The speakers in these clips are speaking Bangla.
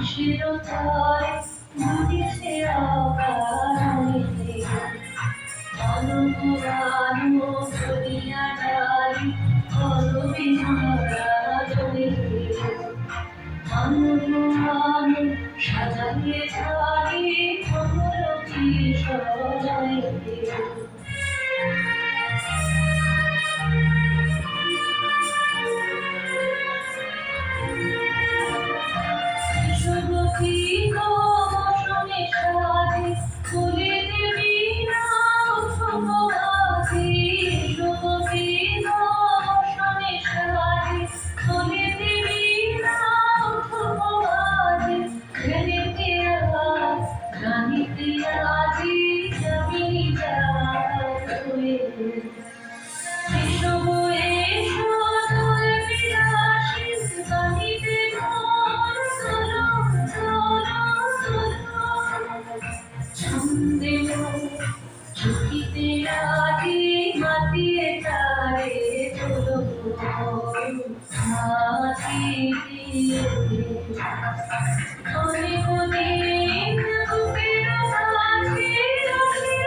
চিরতরে ঘুরেছে অকারণে অনুরানো করিয়া ডালি কলবে ভরা জমিতে অনুরানো সাজাইয়ে ছাড়ি কমল কি সজাইতে চুকিতে আদি মাতিয়ে তারে মাতিয়ে অনেক দিন বুকের মাঝে রাখির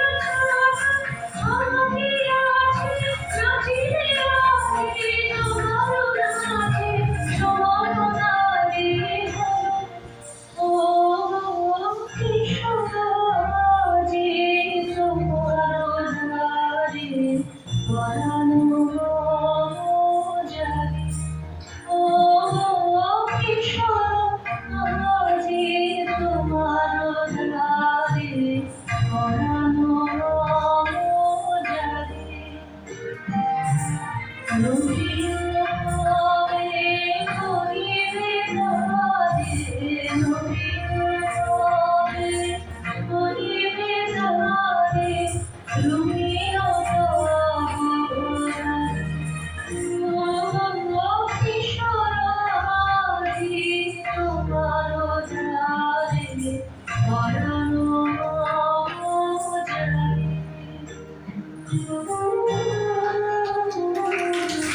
আমাকে আছে নাচিতে আছে তোমার নাচে সমানারে ও কৃষ্ণ পরানো জাগে ও কিশোর আজি তোমার দ্বারে পরানো জাগে নবীনবে করিবে নারে নবীনবে করিবে নারে পরানো জাগে